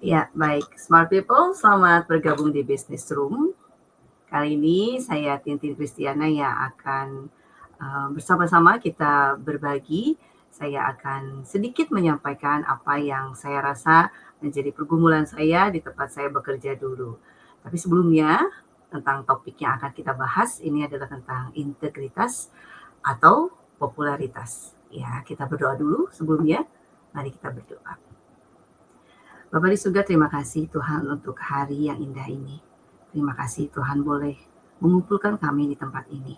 Ya, baik. Smart people, selamat bergabung di Business Room. Kali ini saya Tintin Kristiana yang akan bersama-sama kita berbagi. Saya akan sedikit menyampaikan apa yang saya rasa menjadi pergumulan saya di tempat saya bekerja dulu. Tapi sebelumnya, tentang topik yang akan kita bahas, ini adalah tentang integritas atau popularitas. Ya, kita berdoa dulu sebelumnya. Mari kita berdoa. Bapa di surga, terima kasih Tuhan untuk hari yang indah ini. Terima kasih Tuhan boleh mengumpulkan kami di tempat ini.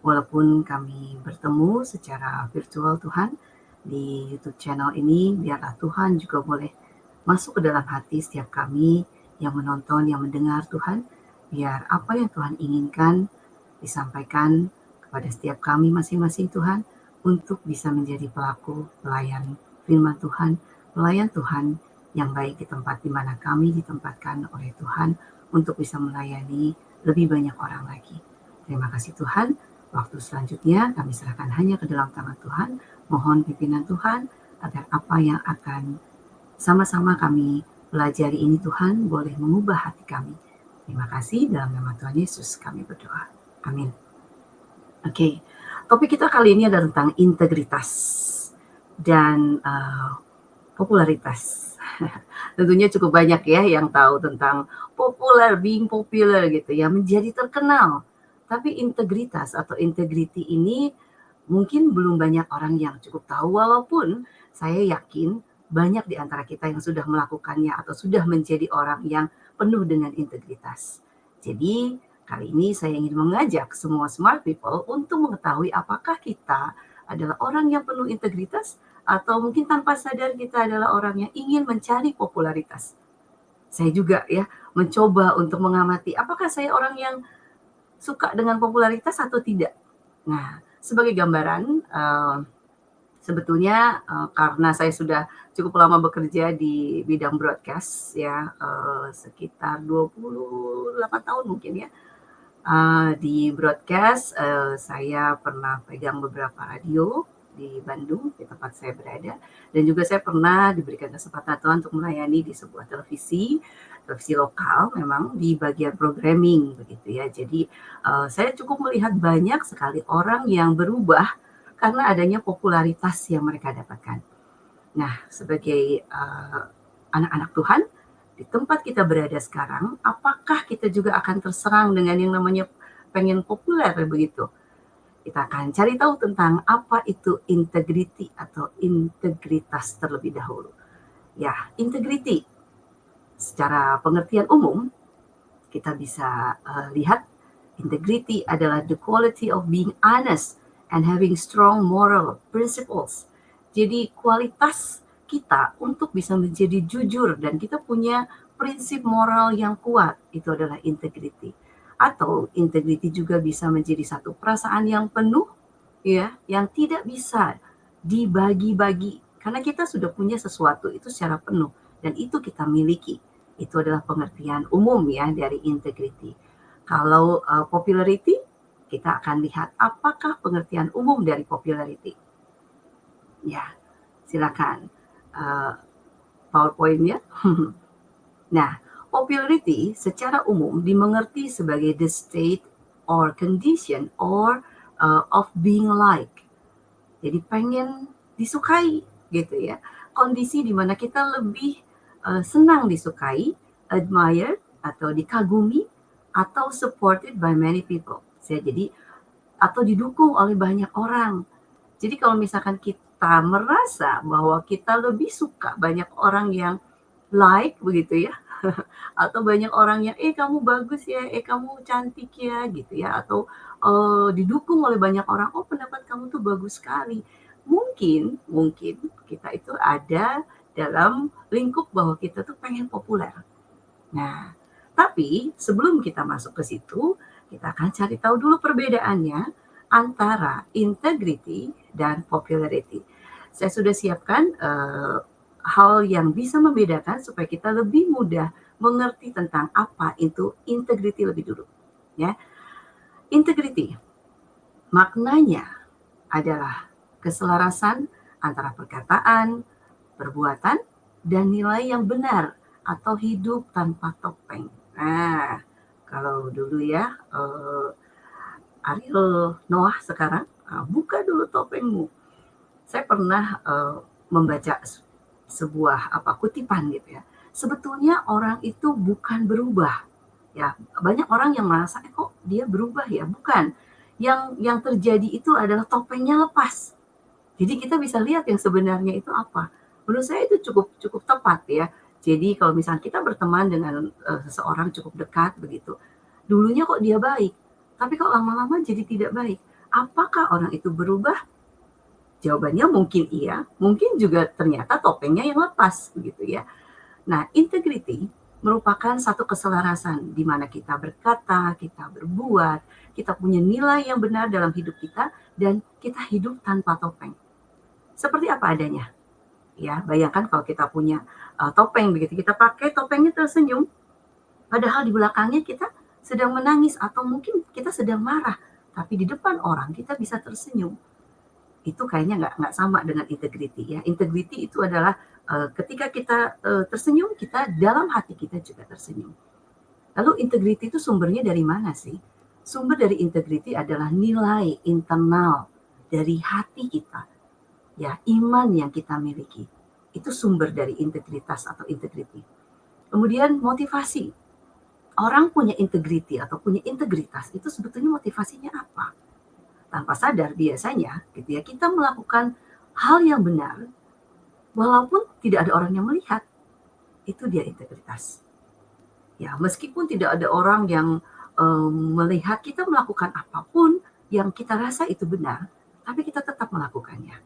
Walaupun kami bertemu secara virtual Tuhan, di YouTube channel ini, biarlah Tuhan juga boleh masuk ke dalam hati setiap kami yang menonton, yang mendengar Tuhan. Biar apa yang Tuhan inginkan disampaikan kepada setiap kami masing-masing Tuhan, untuk bisa menjadi pelaku pelayan firman Tuhan, pelayan Tuhan yang baik di tempat di mana kami ditempatkan oleh Tuhan untuk bisa melayani lebih banyak orang lagi. Terima kasih Tuhan. Waktu selanjutnya kami serahkan hanya ke dalam tangan Tuhan. Mohon pimpinan Tuhan agar apa yang akan sama-sama kami pelajari ini Tuhan boleh mengubah hati kami. Terima kasih, dalam nama Tuhan Yesus kami berdoa. Amin. Oke, topik kita kali ini adalah tentang integritas dan popularitas. Tentunya cukup banyak ya yang tahu tentang being popular gitu ya, menjadi terkenal. Tapi integritas atau integrity ini mungkin belum banyak orang yang cukup tahu, walaupun saya yakin banyak di antara kita yang sudah melakukannya atau sudah menjadi orang yang penuh dengan integritas. Jadi kali ini saya ingin mengajak semua smart people untuk mengetahui apakah kita adalah orang yang penuh integritas atau mungkin tanpa sadar kita adalah orang yang ingin mencari popularitas. Saya juga ya mencoba untuk mengamati apakah saya orang yang suka dengan popularitas atau tidak. Nah, sebagai gambaran, sebetulnya karena saya sudah cukup lama bekerja di bidang broadcast ya, sekitar 28 tahun mungkin ya. Di broadcast, saya pernah pegang beberapa radio di Bandung, di tempat saya berada, dan juga saya pernah diberikan kesempatan Tuhan untuk melayani di sebuah televisi lokal memang di bagian programming begitu ya. Jadi, saya cukup melihat banyak sekali orang yang berubah karena adanya popularitas yang mereka dapatkan. Nah, sebagai, anak-anak Tuhan, di tempat kita berada sekarang, apakah kita juga akan terserang dengan yang namanya pengen populer begitu? Kita akan cari tahu tentang apa itu integrity atau integritas terlebih dahulu. Ya, integrity secara pengertian umum kita bisa lihat integrity adalah the quality of being honest and having strong moral principles. Jadi kualitas kita untuk bisa menjadi jujur dan kita punya prinsip moral yang kuat, itu adalah integrity. Atau integrity juga bisa menjadi satu perasaan yang penuh ya, yang tidak bisa dibagi-bagi karena kita sudah punya sesuatu itu secara penuh dan itu kita miliki. Itu adalah pengertian umum ya dari integrity. Kalau popularity, kita akan lihat apakah pengertian umum dari popularity. Ya, silakan PowerPoint-nya. Nah, popularity secara umum dimengerti sebagai the state or condition or of being like. Jadi pengen disukai gitu ya. Kondisi di mana kita lebih senang disukai, admired atau dikagumi atau supported by many people. Jadi atau didukung oleh banyak orang. Jadi kalau misalkan kita merasa bahwa kita lebih suka banyak orang yang like begitu ya, atau banyak orang yang kamu bagus ya, kamu cantik ya gitu ya, atau didukung oleh banyak orang, oh pendapat kamu tuh bagus sekali. Mungkin kita itu ada dalam lingkup bahwa kita tuh pengen populer. Nah, tapi sebelum kita masuk ke situ, kita akan cari tahu dulu perbedaannya antara integrity dan popularity. Saya sudah siapkan hal yang bisa membedakan supaya kita lebih mudah mengerti tentang apa itu integrity lebih dulu. Ya, integrity maknanya adalah keselarasan antara perkataan, perbuatan, dan nilai yang benar atau hidup tanpa topeng? Nah, kalau dulu ya, Ariel Noah sekarang, buka dulu topengmu. Saya pernah, membaca sebuah kutipan gitu ya, sebetulnya orang itu bukan berubah, ya. Banyak orang yang merasa, kok dia berubah ya?" Bukan, yang terjadi itu adalah topengnya lepas. Jadi kita bisa lihat yang sebenarnya itu apa. Menurut saya itu cukup cukup tepat ya. Jadi kalau misalnya kita berteman dengan, seseorang cukup dekat begitu, dulunya kok dia baik, tapi kok lama-lama jadi tidak baik. Apakah orang itu berubah? Jawabannya mungkin iya, mungkin juga ternyata topengnya yang lepas, begitu ya. Nah, integrity merupakan satu keselarasan di mana kita berkata, kita berbuat, kita punya nilai yang benar dalam hidup kita, dan kita hidup tanpa topeng. Seperti apa adanya, ya. Bayangkan kalau kita punya, topeng begitu, kita pakai topengnya tersenyum, padahal di belakangnya kita sedang menangis atau mungkin kita sedang marah, tapi di depan orang kita bisa tersenyum. Itu kayaknya nggak sama dengan integrity ya. Integrity itu adalah, ketika kita, tersenyum, kita dalam hati kita juga tersenyum. Lalu integrity itu sumbernya dari mana sih? Sumber dari integrity adalah nilai internal dari hati kita, ya, iman yang kita miliki. Itu sumber dari integritas atau integrity. Kemudian motivasi. Orang punya integrity atau punya integritas, itu sebetulnya motivasinya apa? Tanpa sadar biasanya gitu ya, kita melakukan hal yang benar walaupun tidak ada orang yang melihat, itu dia integritas. Ya, meskipun tidak ada orang yang, melihat kita melakukan apapun yang kita rasa itu benar, tapi kita tetap melakukannya.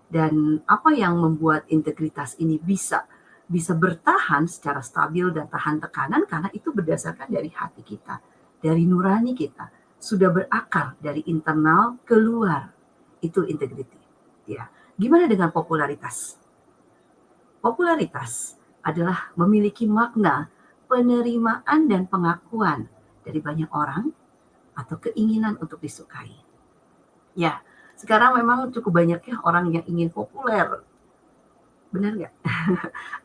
Dan apa yang membuat integritas ini bisa bisa bertahan secara stabil dan tahan tekanan karena itu berdasarkan dari hati kita, dari nurani kita, sudah berakar dari internal keluar. Itu integrity, ya. Gimana dengan popularitas? Popularitas adalah memiliki makna penerimaan dan pengakuan dari banyak orang atau keinginan untuk disukai. Ya, sekarang memang cukup banyak ya orang yang ingin populer, benar nggak?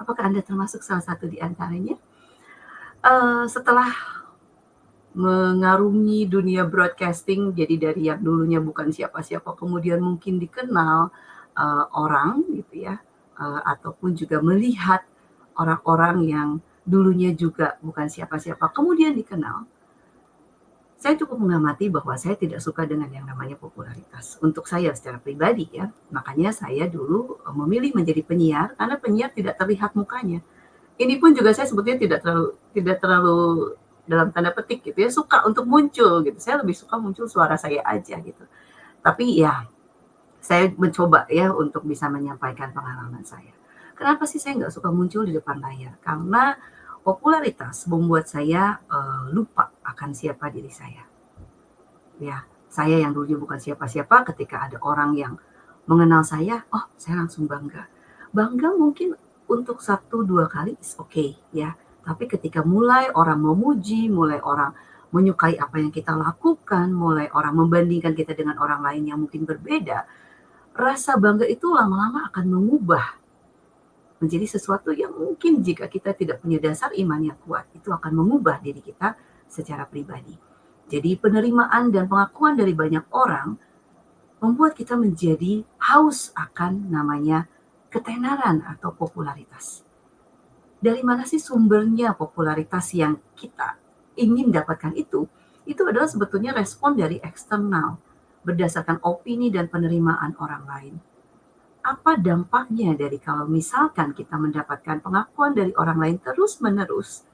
Apakah Anda termasuk salah satu di antaranya? Setelah mengarungi dunia broadcasting, jadi dari yang dulunya bukan siapa-siapa, kemudian mungkin dikenal, orang gitu ya, ataupun juga melihat orang-orang yang dulunya juga bukan siapa-siapa, kemudian dikenal. Saya cukup mengamati bahwa saya tidak suka dengan yang namanya popularitas, untuk saya secara pribadi ya. Makanya saya dulu, memilih menjadi penyiar, karena penyiar tidak terlihat mukanya. Ini pun juga saya sebetulnya tidak terlalu dalam tanda petik gitu ya, suka untuk muncul gitu. Saya lebih suka muncul suara saya aja gitu. Tapi ya, saya mencoba ya untuk bisa menyampaikan pengalaman saya. Kenapa sih saya nggak suka muncul di depan layar? Karena popularitas membuat saya, lupa akan siapa diri saya. Ya, saya yang dulunya bukan siapa-siapa ketika ada orang yang mengenal saya, oh saya langsung bangga. Bangga mungkin untuk 1, 2 kali is okay ya, tapi ketika mulai orang memuji, mulai orang menyukai apa yang kita lakukan, mulai orang membandingkan kita dengan orang lain yang mungkin berbeda, rasa bangga itu lama-lama akan mengubah menjadi sesuatu yang mungkin jika kita tidak punya dasar iman yang kuat, itu akan mengubah diri kita secara pribadi. Jadi penerimaan dan pengakuan dari banyak orang membuat kita menjadi haus akan namanya ketenaran atau popularitas. Dari mana sih sumbernya popularitas yang kita ingin dapatkan itu? Itu adalah sebetulnya respon dari eksternal, berdasarkan opini dan penerimaan orang lain. Apa dampaknya dari kalau misalkan kita mendapatkan pengakuan dari orang lain terus-menerus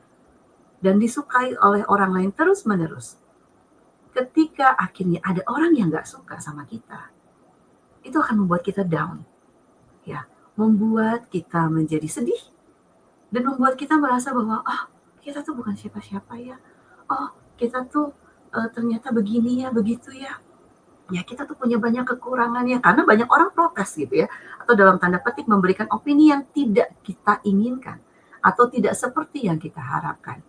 dan disukai oleh orang lain terus-menerus? Ketika akhirnya ada orang yang nggak suka sama kita, itu akan membuat kita down, ya, membuat kita menjadi sedih dan membuat kita merasa bahwa, "Oh, kita tuh bukan siapa-siapa ya. Oh, kita tuh, ternyata begini ya, begitu ya. Ya kita tuh punya banyak kekurangan ya," karena banyak orang protes gitu ya, atau dalam tanda petik memberikan opini yang tidak kita inginkan, atau tidak seperti yang kita harapkan.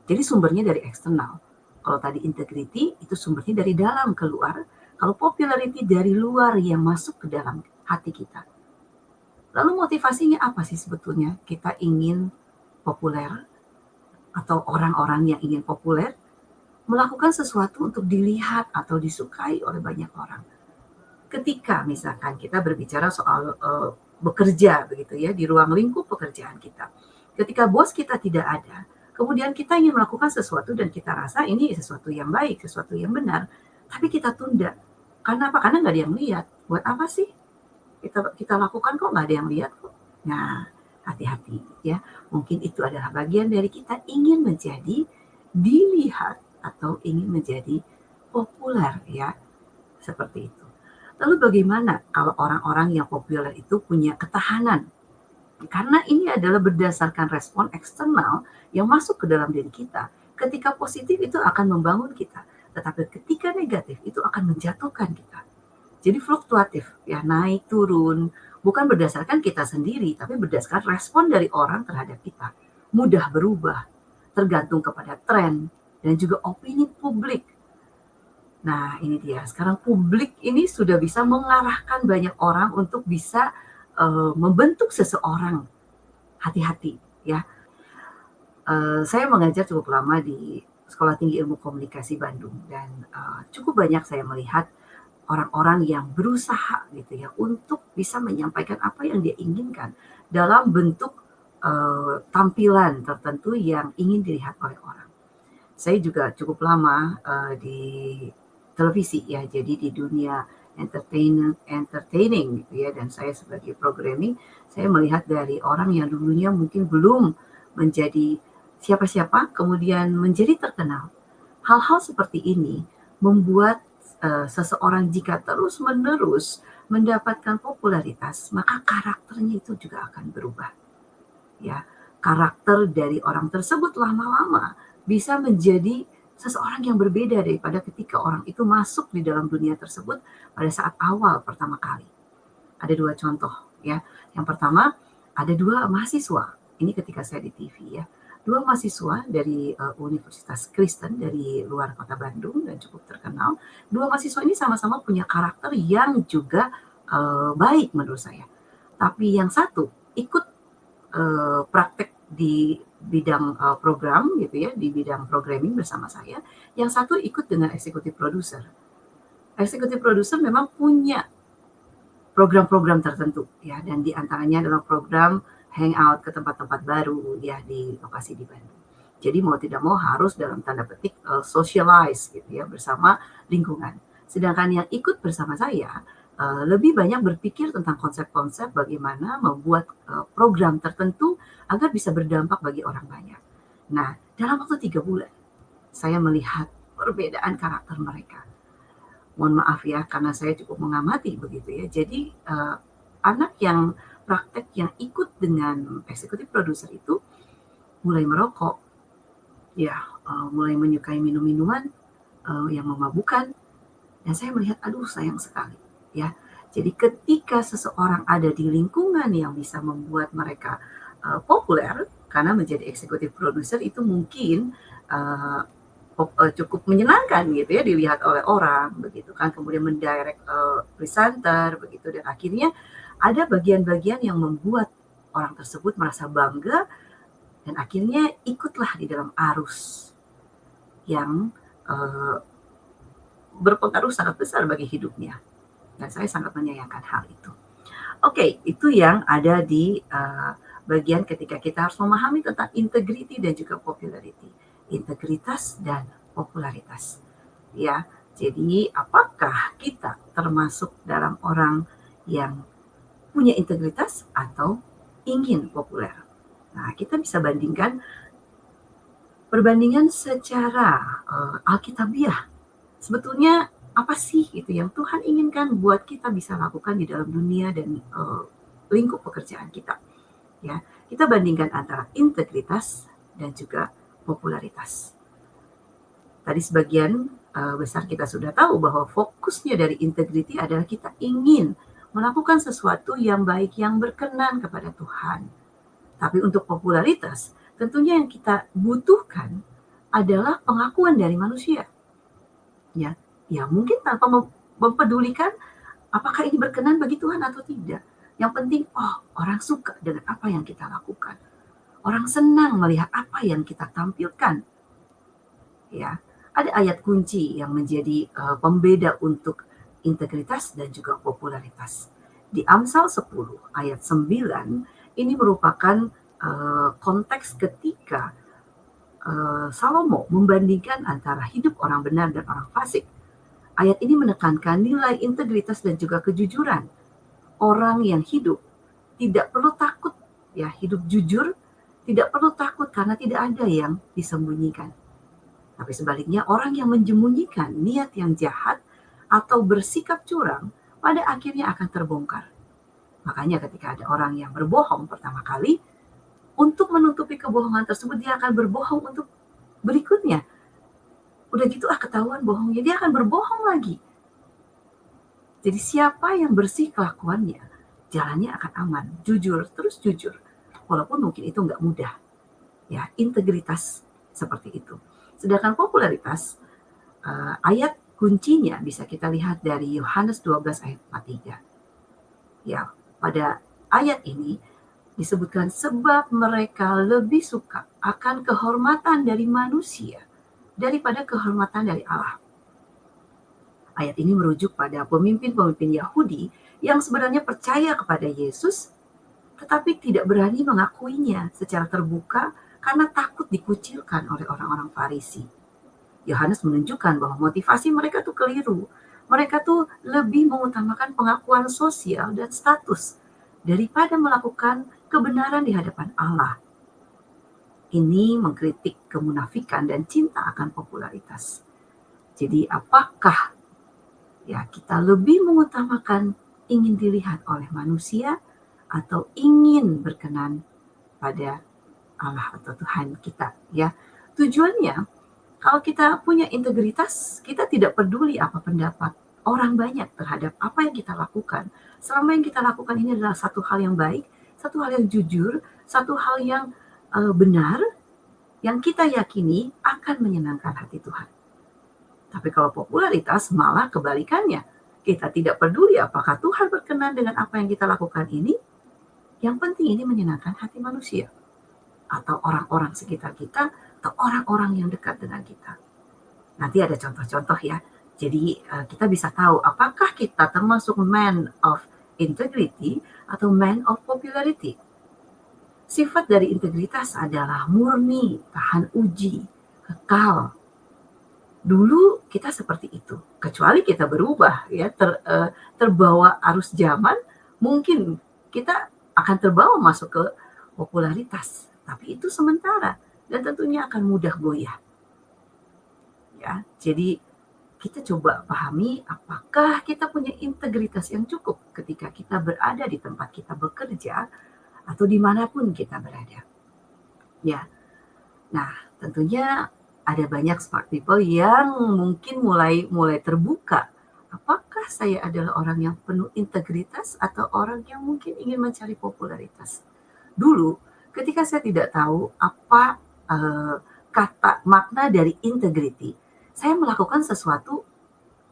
Jadi sumbernya dari eksternal. Kalau tadi integrity itu sumbernya dari dalam keluar, kalau popularity dari luar yang masuk ke dalam hati kita. Lalu motivasinya apa sih sebetulnya? Kita ingin populer atau orang-orang yang ingin populer melakukan sesuatu untuk dilihat atau disukai oleh banyak orang. Ketika misalkan kita berbicara soal bekerja begitu ya di ruang lingkup pekerjaan kita. Ketika bos kita tidak ada, kemudian kita ingin melakukan sesuatu dan kita rasa ini sesuatu yang baik, sesuatu yang benar, tapi kita tunda. Karena apa? Karena nggak ada yang lihat. Buat apa sih kita kita lakukan kok nggak ada yang lihat kok? Nah, hati-hati ya. Mungkin itu adalah bagian dari kita ingin menjadi dilihat atau ingin menjadi populer ya, seperti itu. Lalu bagaimana kalau orang-orang yang populer itu punya ketahanan? Karena ini adalah berdasarkan respon eksternal yang masuk ke dalam diri kita. Ketika positif itu akan membangun kita, tetapi ketika negatif itu akan menjatuhkan kita. Jadi fluktuatif, ya naik turun, bukan berdasarkan kita sendiri, tapi berdasarkan respon dari orang terhadap kita. Mudah berubah, tergantung kepada tren dan juga opini publik. Nah, ini dia. Sekarang publik ini sudah bisa mengarahkan banyak orang untuk bisa membentuk seseorang. Hati-hati, ya. Saya mengajar cukup lama di Sekolah Tinggi Ilmu Komunikasi Bandung dan cukup banyak saya melihat orang-orang yang berusaha gitu ya untuk bisa menyampaikan apa yang dia inginkan dalam bentuk tampilan tertentu yang ingin dilihat oleh orang. Saya juga cukup lama di televisi ya, jadi di dunia entertaining gitu ya, dan saya sebagai programming, saya melihat dari orang yang dulunya mungkin belum menjadi siapa-siapa, kemudian menjadi terkenal. Hal-hal seperti ini membuat seseorang jika terus-menerus mendapatkan popularitas, maka karakternya itu juga akan berubah. Ya, karakter dari orang tersebut lama-lama bisa menjadi seseorang yang berbeda daripada ketika orang itu masuk di dalam dunia tersebut pada saat awal pertama kali. Ada 2 contoh ya. Yang pertama, ada 2 mahasiswa, ini ketika saya di TV ya. 2 mahasiswa dari Universitas Kristen dari luar kota Bandung dan cukup terkenal. 2 mahasiswa ini sama-sama punya karakter yang juga baik menurut saya. Tapi yang satu ikut praktek di bidang program gitu ya, di bidang programming bersama saya. Yang satu ikut dengan eksekutif produser. Eksekutif produser memang punya program-program tertentu ya, dan di antaranya adalah program hangout ke tempat-tempat baru ya di lokasi di Bandung. Jadi mau tidak mau harus dalam tanda petik socialize gitu ya bersama lingkungan. Sedangkan yang ikut bersama saya lebih banyak berpikir tentang konsep-konsep bagaimana membuat program tertentu agar bisa berdampak bagi orang banyak. Nah, dalam waktu 3 bulan saya melihat perbedaan karakter mereka. Mohon maaf ya karena saya cukup mengamati begitu ya. Jadi anak yang praktek yang ikut dengan eksekutif produser itu mulai merokok, ya mulai menyukai minum-minuman yang memabukkan, dan saya melihat aduh sayang sekali ya. Jadi ketika seseorang ada di lingkungan yang bisa membuat mereka populer karena menjadi eksekutif produser itu mungkin cukup menyenangkan gitu ya dilihat oleh orang begitu kan, kemudian mendirect presenter begitu, dan akhirnya ada bagian-bagian yang membuat orang tersebut merasa bangga dan akhirnya ikutlah di dalam arus yang berpengaruh sangat besar bagi hidupnya, dan saya sangat menyayangkan hal itu. Oke, itu yang ada di bagian ketika kita harus memahami tentang integrity dan juga popularity. Integritas dan popularitas. Ya, jadi apakah kita termasuk dalam orang yang punya integritas atau ingin populer? Nah, kita bisa perbandingan secara alkitabiah. Sebetulnya apa sih itu yang Tuhan inginkan buat kita bisa lakukan di dalam dunia dan lingkup pekerjaan kita. Ya, kita bandingkan antara integritas dan juga popularitas. Tadi sebagian besar kita sudah tahu bahwa fokusnya dari integrity adalah kita ingin melakukan sesuatu yang baik, yang berkenan kepada Tuhan. Tapi untuk popularitas, tentunya yang kita butuhkan adalah pengakuan dari manusia. Ya, ya mungkin tanpa mempedulikan apakah ini berkenan bagi Tuhan atau tidak. Yang penting, oh orang suka dengan apa yang kita lakukan. Orang senang melihat apa yang kita tampilkan. Ya, ada ayat kunci yang menjadi pembeda untuk integritas dan juga popularitas. Di Amsal 10 ayat 9 ini merupakan konteks ketika Salomo membandingkan antara hidup orang benar dan orang fasik. Ayat ini menekankan nilai integritas dan juga kejujuran. Orang yang hidup tidak perlu takut, ya, hidup jujur tidak perlu takut karena tidak ada yang disembunyikan. Tapi sebaliknya orang yang menyembunyikan niat yang jahat atau bersikap curang pada akhirnya akan terbongkar. Makanya ketika ada orang yang berbohong pertama kali, untuk menutupi kebohongan tersebut dia akan berbohong untuk berikutnya. Udah gitu ketahuan bohongnya, dia akan berbohong lagi. Jadi siapa yang bersih kelakuannya, jalannya akan aman, jujur, terus jujur. Walaupun mungkin itu nggak mudah. Ya, integritas seperti itu. Sedangkan popularitas, ayat kuncinya bisa kita lihat dari Yohanes 12 ayat 43. Ya, pada ayat ini disebutkan sebab mereka lebih suka akan kehormatan dari manusia daripada kehormatan dari Allah. Ayat ini merujuk pada pemimpin-pemimpin Yahudi yang sebenarnya percaya kepada Yesus, tetapi tidak berani mengakuinya secara terbuka karena takut dikucilkan oleh orang-orang Farisi. Yohanes menunjukkan bahwa motivasi mereka tuh keliru. Mereka tuh lebih mengutamakan pengakuan sosial dan status daripada melakukan kebenaran di hadapan Allah. Ini mengkritik kemunafikan dan cinta akan popularitas. Jadi apakah kita lebih mengutamakan ingin dilihat oleh manusia atau ingin berkenan pada Allah atau Tuhan kita, ya. Tujuannya kalau kita punya integritas, kita tidak peduli apa pendapat orang banyak terhadap apa yang kita lakukan. Selama yang kita lakukan ini adalah satu hal yang baik, satu hal yang jujur, satu hal yang benar, yang kita yakini akan menyenangkan hati Tuhan. Tapi kalau popularitas malah kebalikannya. Kita tidak peduli apakah Tuhan berkenan dengan apa yang kita lakukan ini. Yang penting ini menyenangkan hati manusia. Atau orang-orang sekitar kita, atau orang-orang yang dekat dengan kita. Nanti ada contoh-contoh ya. Jadi kita bisa tahu apakah kita termasuk man of integrity atau man of popularity. Sifat dari integritas adalah murni, tahan uji, kekal. Dulu kita seperti itu, kecuali kita berubah ya, terbawa arus zaman, mungkin kita akan terbawa masuk ke popularitas, tapi itu sementara dan tentunya akan mudah goyah. Ya, jadi kita coba pahami apakah kita punya integritas yang cukup ketika kita berada di tempat kita bekerja atau dimanapun kita berada. Ya, nah tentunya ada banyak smart people yang mungkin mulai terbuka. Apakah saya adalah orang yang penuh integritas atau orang yang mungkin ingin mencari popularitas? Dulu, ketika saya tidak tahu apa kata makna dari integrity, saya melakukan sesuatu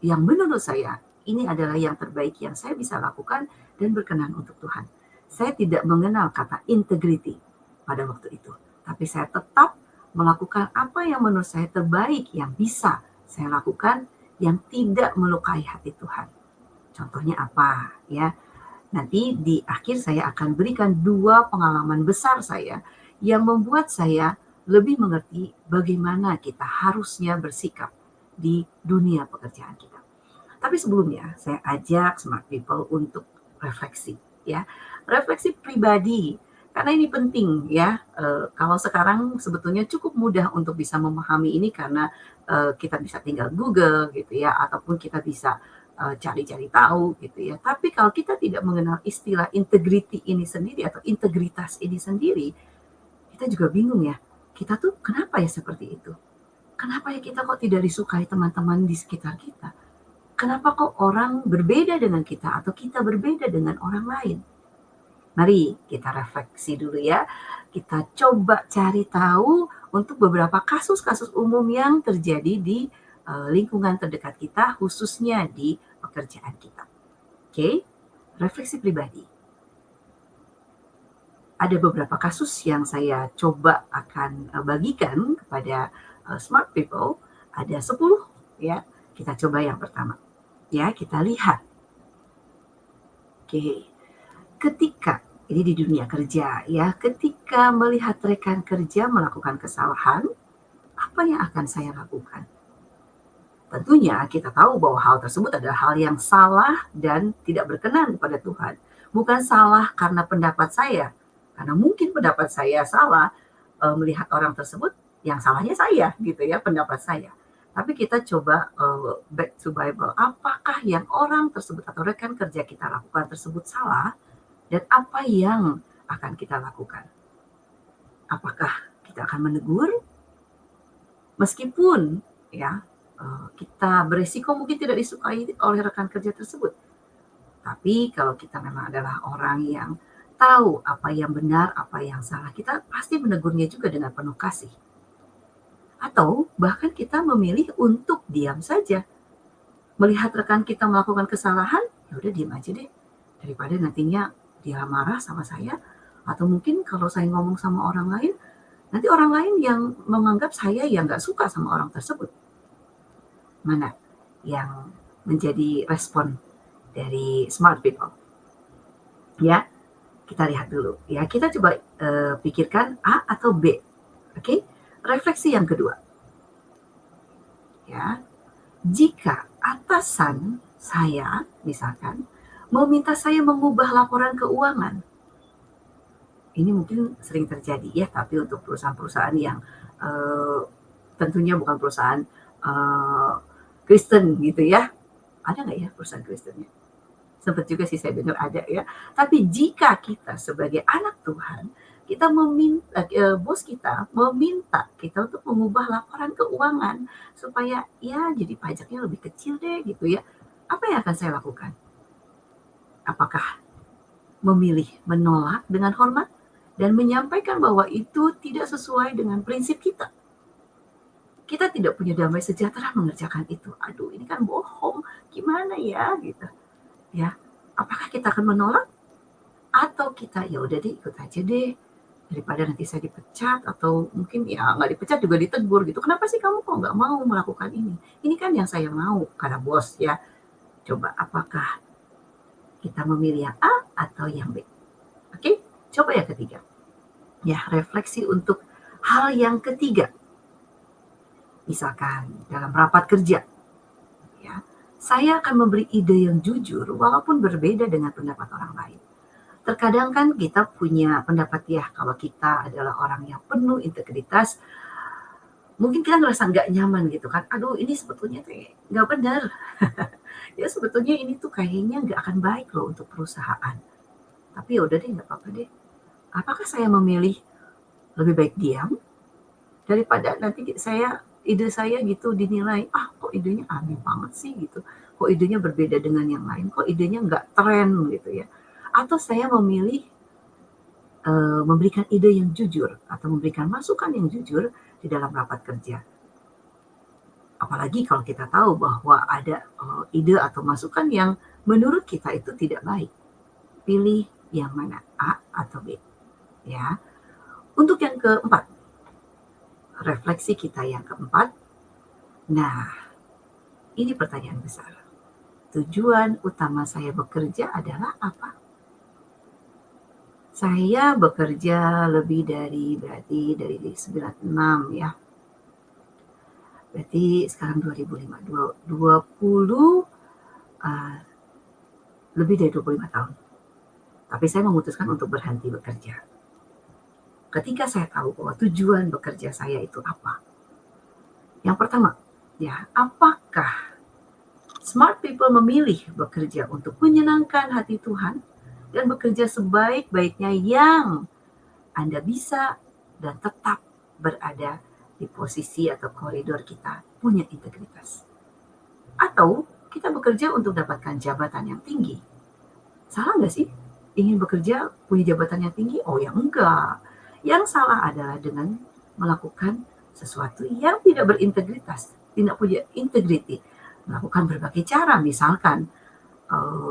yang menurut saya ini adalah yang terbaik yang saya bisa lakukan dan berkenan untuk Tuhan. Saya tidak mengenal kata integrity pada waktu itu, tapi saya tetap melakukan apa yang menurut saya terbaik yang bisa saya lakukan yang tidak melukai hati Tuhan. Contohnya apa ya? Nanti di akhir saya akan berikan 2 pengalaman besar saya yang membuat saya lebih mengerti bagaimana kita harusnya bersikap di dunia pekerjaan kita. Tapi sebelumnya saya ajak smart people untuk refleksi ya. Refleksi pribadi karena ini penting ya, kalau sekarang sebetulnya cukup mudah untuk bisa memahami ini karena kita bisa tinggal Google gitu ya, ataupun kita bisa cari-cari tahu gitu ya. Tapi kalau kita tidak mengenal istilah integrity ini sendiri atau integritas ini sendiri, kita juga bingung ya, kita tuh kenapa ya seperti itu? Kenapa ya kita kok tidak disukai teman-teman di sekitar kita? Kenapa kok orang berbeda dengan kita atau kita berbeda dengan orang lain? Mari kita refleksi dulu ya. Kita coba cari tahu untuk beberapa kasus-kasus umum yang terjadi di lingkungan terdekat kita, khususnya di pekerjaan kita. Oke, refleksi pribadi. ada beberapa kasus yang saya coba akan bagikan kepada smart people. Ada 10 ya. Kita coba yang pertama. Ya, kita lihat. Oke. Ketika ini di dunia kerja ya, ketika melihat rekan kerja melakukan kesalahan, apa yang akan saya lakukan? Tentunya kita tahu bahwa hal tersebut adalah hal yang salah dan tidak berkenan kepada Tuhan. Bukan salah karena pendapat saya, karena mungkin pendapat saya salah, melihat orang tersebut, yang salahnya saya gitu ya, pendapat saya. Tapi kita coba, back to Bible, apakah yang orang tersebut atau rekan kerja kita lakukan tersebut salah dan apa yang akan kita lakukan? Apakah kita akan menegur? Meskipun ya, kita beresiko mungkin tidak disukai oleh rekan kerja tersebut. Tapi kalau kita memang adalah orang yang tahu apa yang benar, apa yang salah, kita pasti menegurnya juga dengan penuh kasih. Atau bahkan kita memilih untuk diam saja. Melihat rekan kita melakukan kesalahan, ya udah diam aja deh. Daripada nantinya dia marah sama saya, atau mungkin kalau saya ngomong sama orang lain, nanti orang lain yang menganggap saya yang nggak suka sama orang tersebut. Mana yang menjadi respon dari smart people? Ya, kita lihat dulu. Ya, kita coba pikirkan A atau B. Oke, refleksi yang kedua. Ya, jika atasan saya, misalkan, meminta saya mengubah laporan keuangan, ini mungkin sering terjadi ya, tapi untuk perusahaan-perusahaan yang tentunya bukan perusahaan Kristen gitu ya. Ada nggak ya perusahaan Kristennya? Sempat juga sih saya dengar ada ya. Tapi jika kita sebagai anak Tuhan, kita meminta, bos kita meminta kita untuk mengubah laporan keuangan supaya ya jadi pajaknya lebih kecil deh gitu ya. Apa yang akan saya lakukan? Apakah memilih menolak dengan hormat dan menyampaikan bahwa itu tidak sesuai dengan prinsip kita? Kita tidak punya damai sejahtera mengerjakan itu. Aduh, ini kan bohong. Gimana ya gitu. Ya, apakah kita akan menolak atau kita ya udah deh ikut aja deh daripada nanti saya dipecat atau mungkin ya nggak dipecat juga ditegur gitu. Kenapa sih kamu kok nggak mau melakukan ini? Ini kan yang saya mau karena bos ya. Coba apakah kita memilih yang A atau yang B? Oke, coba yang ketiga. Ya, refleksi untuk hal yang ketiga. Misalkan dalam rapat kerja, ya, saya akan memberi ide yang jujur walaupun berbeda dengan pendapat orang lain. Terkadang kan kita punya pendapat ya, kalau kita adalah orang yang penuh integritas, mungkin kita ngerasa nggak nyaman gitu kan, aduh ini sebetulnya tuh nggak benar. Ya sebetulnya ini tuh kayaknya nggak akan baik loh untuk perusahaan. Tapi ya udah deh nggak apa-apa deh. Apakah saya memilih lebih baik diam daripada nanti ide saya gitu dinilai, ah kok idenya aneh banget sih gitu, kok idenya berbeda dengan yang lain, kok idenya nggak tren gitu ya. Atau saya memilih memberikan ide yang jujur atau memberikan masukan yang jujur di dalam rapat kerja. Apalagi kalau kita tahu bahwa ada ide atau masukan yang menurut kita itu tidak baik. Pilih yang mana, A atau B. Ya. Untuk yang keempat, refleksi kita yang keempat. Nah, ini pertanyaan besar. Tujuan utama saya bekerja adalah apa? Saya bekerja lebih berarti dari 96 ya. Berarti sekarang 2005, 20 lebih dari 25 tahun. Tapi saya memutuskan untuk berhenti bekerja. Ketika saya tahu bahwa tujuan bekerja saya itu apa? Yang pertama, ya, apakah smart people memilih bekerja untuk menyenangkan hati Tuhan dan bekerja sebaik-baiknya yang Anda bisa dan tetap berada di posisi atau koridor kita punya integritas. Atau kita bekerja untuk dapatkan jabatan yang tinggi. Salah nggak sih? Ingin bekerja punya jabatan yang tinggi? Oh ya enggak. Yang salah adalah dengan melakukan sesuatu yang tidak berintegritas, tidak punya integriti, melakukan berbagai cara, misalkan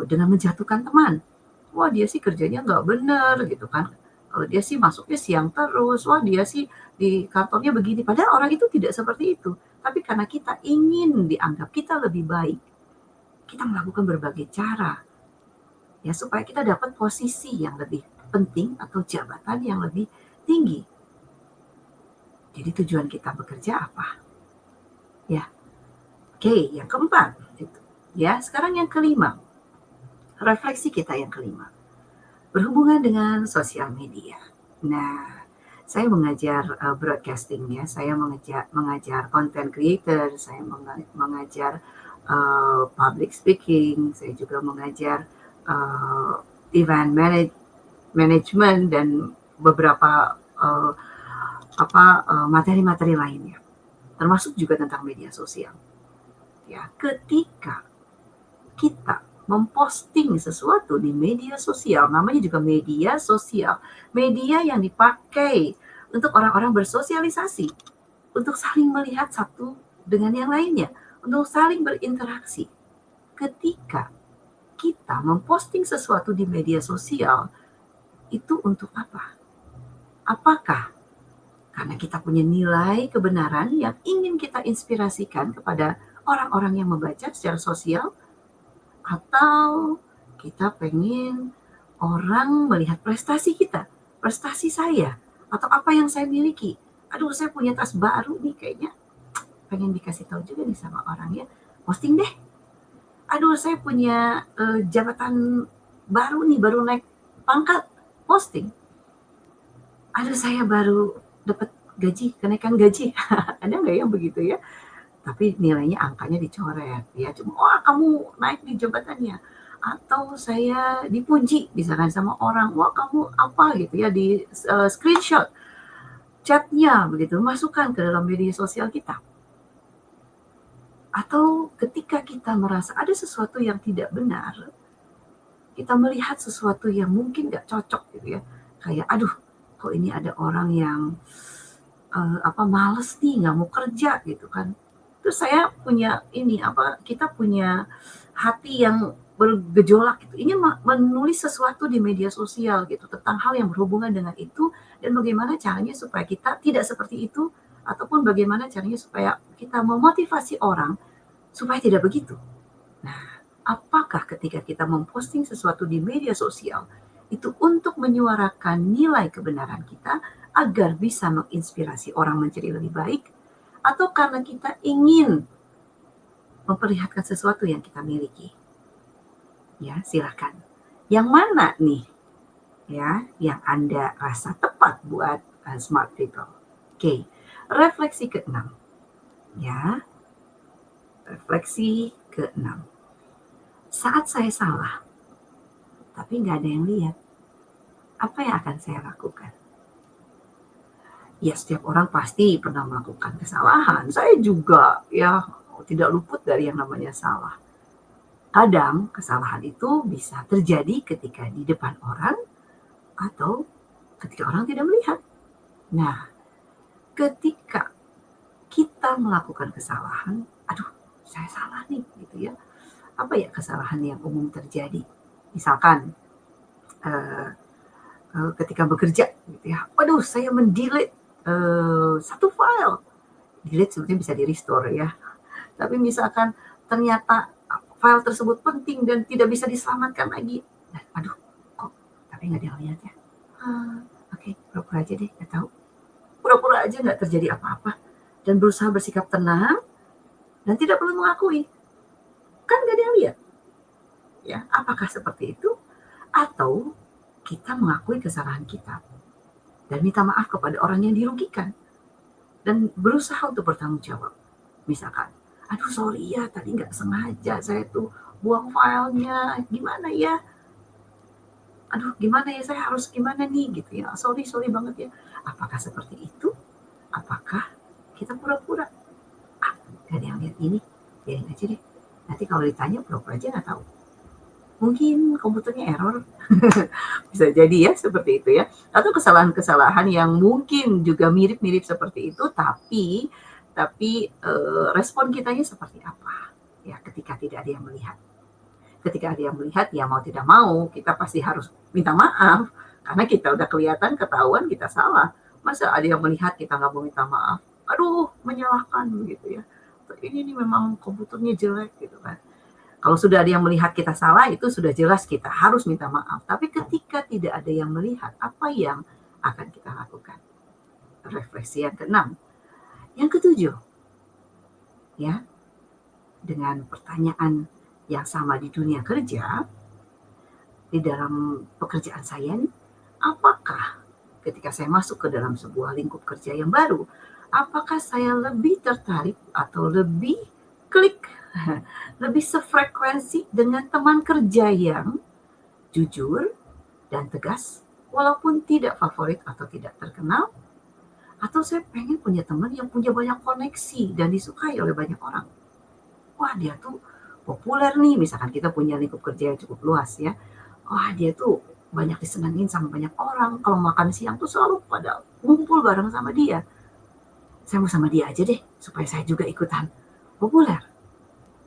dengan menjatuhkan teman. Wah dia sih kerjanya nggak benar gitu kan. dia sih masuknya siang terus, wah dia sih di kantornya begini, padahal orang itu tidak seperti itu. Tapi karena kita ingin dianggap kita lebih baik, kita melakukan berbagai cara, ya supaya kita dapat posisi yang lebih penting atau jabatan yang lebih tinggi. Jadi tujuan kita bekerja apa? Ya, oke, yang keempat, gitu. Ya, sekarang yang kelima, refleksi kita yang kelima, berhubungan dengan sosial media. Nah, saya mengajar broadcasting ya, saya mengajar content creator, saya mengajar public speaking, saya juga mengajar event management dan beberapa materi-materi lainnya, termasuk juga tentang media sosial. Ya, ketika kita memposting sesuatu di media sosial, namanya juga media sosial, media yang dipakai untuk orang-orang bersosialisasi, untuk saling melihat satu dengan yang lainnya, untuk saling berinteraksi. Ketika kita memposting sesuatu di media sosial, itu untuk apa? Apakah karena kita punya nilai kebenaran yang ingin kita inspirasikan kepada orang-orang yang membaca secara sosial, atau kita pengen orang melihat prestasi kita, prestasi saya, atau apa yang saya miliki. Aduh, saya punya tas baru nih kayaknya, pengen dikasih tahu juga nih sama orang ya, posting deh. Aduh, saya punya jabatan baru nih, baru naik pangkat, posting. Aduh, saya baru dapat gaji, kenaikan gaji. Ada nggak yang begitu ya? Tapi nilainya angkanya dicoret ya, cuma wah kamu naik di jabatannya, atau saya dipuji misalkan sama orang, wah kamu apa gitu ya, di screenshot chatnya begitu, masukkan ke dalam media sosial kita. Atau ketika kita merasa ada sesuatu yang tidak benar, kita melihat sesuatu yang mungkin nggak cocok gitu ya, kayak aduh kok ini ada orang yang males nih, nggak mau kerja gitu kan. Terus saya punya kita punya hati yang bergejolak gitu, ingin menulis sesuatu di media sosial gitu tentang hal yang berhubungan dengan itu, dan bagaimana caranya supaya kita tidak seperti itu, ataupun bagaimana caranya supaya kita memotivasi orang supaya tidak begitu. Nah, apakah ketika kita memposting sesuatu di media sosial itu untuk menyuarakan nilai kebenaran kita agar bisa menginspirasi orang menjadi lebih baik, atau karena kita ingin memperlihatkan sesuatu yang kita miliki? Ya, silakan. Yang mana nih ya yang Anda rasa tepat buat smart people? Oke, refleksi ke-6. Ya, refleksi ke-6. Saat saya salah, tapi nggak ada yang lihat, apa yang akan saya lakukan? Ya, setiap orang pasti pernah melakukan kesalahan. Saya juga ya tidak luput dari yang namanya salah. Kadang kesalahan itu bisa terjadi ketika di depan orang atau ketika orang tidak melihat. Nah, ketika kita melakukan kesalahan, aduh, saya salah nih gitu ya. Apa ya kesalahan yang umum terjadi? Misalkan ketika bekerja gitu ya. Waduh, saya mendelete satu file. Delete sebetulnya bisa di-restore ya. Tapi misalkan ternyata file tersebut penting dan tidak bisa diselamatkan lagi. Nah, aduh, kok tapi nggak ada yang lihat ya. Oke, pura-pura aja deh, nggak tahu. Pura-pura aja nggak terjadi apa-apa. Dan berusaha bersikap tenang dan tidak perlu mengakui. Kan nggak ada yang lihat. Ya, apakah seperti itu? Atau kita mengakui kesalahan kita dan minta maaf kepada orang yang dirugikan dan berusaha untuk bertanggung jawab. Misalkan, aduh sorry ya tadi nggak sengaja saya tuh buang filenya, gimana ya? Aduh gimana ya, saya harus gimana nih gitu ya, sorry banget ya. Apakah seperti itu? Apakah kita pura-pura? Gak ada yang lihat ini, biarin aja deh. Nanti kalau ditanya pura-pura aja nggak tahu. Mungkin komputernya error. Bisa jadi ya seperti itu ya. Atau kesalahan-kesalahan yang mungkin juga mirip-mirip seperti itu, tapi respon kitanya seperti apa ya ketika tidak ada yang melihat. Ketika ada yang melihat ya mau tidak mau kita pasti harus minta maaf Karena kita udah kelihatan, ketahuan kita salah. Masa ada yang melihat kita nggak mau minta maaf? Aduh, menyalahkan gitu ya. Ini nih memang komputernya jelek gitu kan. Kalau sudah ada yang melihat kita salah, itu sudah jelas kita harus minta maaf. Tapi ketika tidak ada yang melihat, apa yang akan kita lakukan? Refleksi yang keenam. Yang ketujuh, ya, dengan pertanyaan yang sama di dunia kerja, di dalam pekerjaan saya nih, apakah ketika saya masuk ke dalam sebuah lingkup kerja yang baru, apakah saya lebih tertarik atau lebih klik, lebih sefrekuensi dengan teman kerja yang jujur dan tegas, walaupun tidak favorit atau tidak terkenal, atau saya pengen punya teman yang punya banyak koneksi dan disukai oleh banyak orang. Wah, dia tuh populer nih, misalkan kita punya lingkup kerja yang cukup luas ya. Wah, dia tuh banyak disenangin sama banyak orang. Kalau makan siang tuh selalu pada ngumpul bareng sama dia. Saya mau sama dia aja deh, supaya saya juga ikutan populer.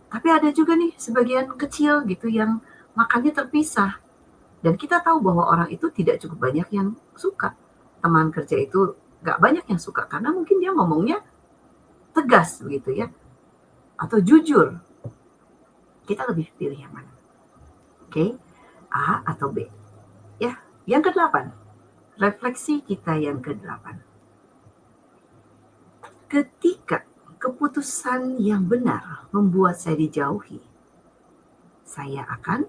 Tapi ada juga nih sebagian kecil gitu yang makannya terpisah. Dan kita tahu bahwa orang itu tidak cukup banyak yang suka. Teman kerja itu gak banyak yang suka karena mungkin dia ngomongnya tegas begitu ya. Atau jujur. Kita lebih pilih yang mana? Oke, A atau B? Ya, yang ke-8. Refleksi kita yang ke-8. Ketika keputusan yang benar membuat saya dijauhi, saya akan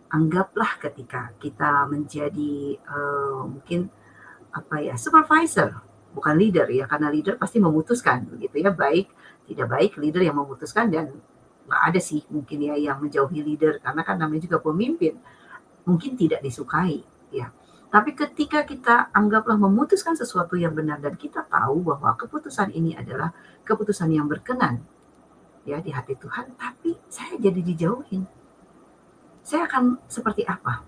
anggaplah ketika kita menjadi mungkin supervisor, bukan leader ya, karena leader pasti memutuskan begitu ya, baik tidak baik leader yang memutuskan, dan nggak ada sih mungkin ya yang menjauhi leader karena kan namanya juga pemimpin, mungkin tidak disukai ya. Tapi ketika kita anggaplah memutuskan sesuatu yang benar dan kita tahu bahwa keputusan ini adalah keputusan yang berkenan ya di hati Tuhan, tapi saya jadi dijauhin. Saya akan seperti apa?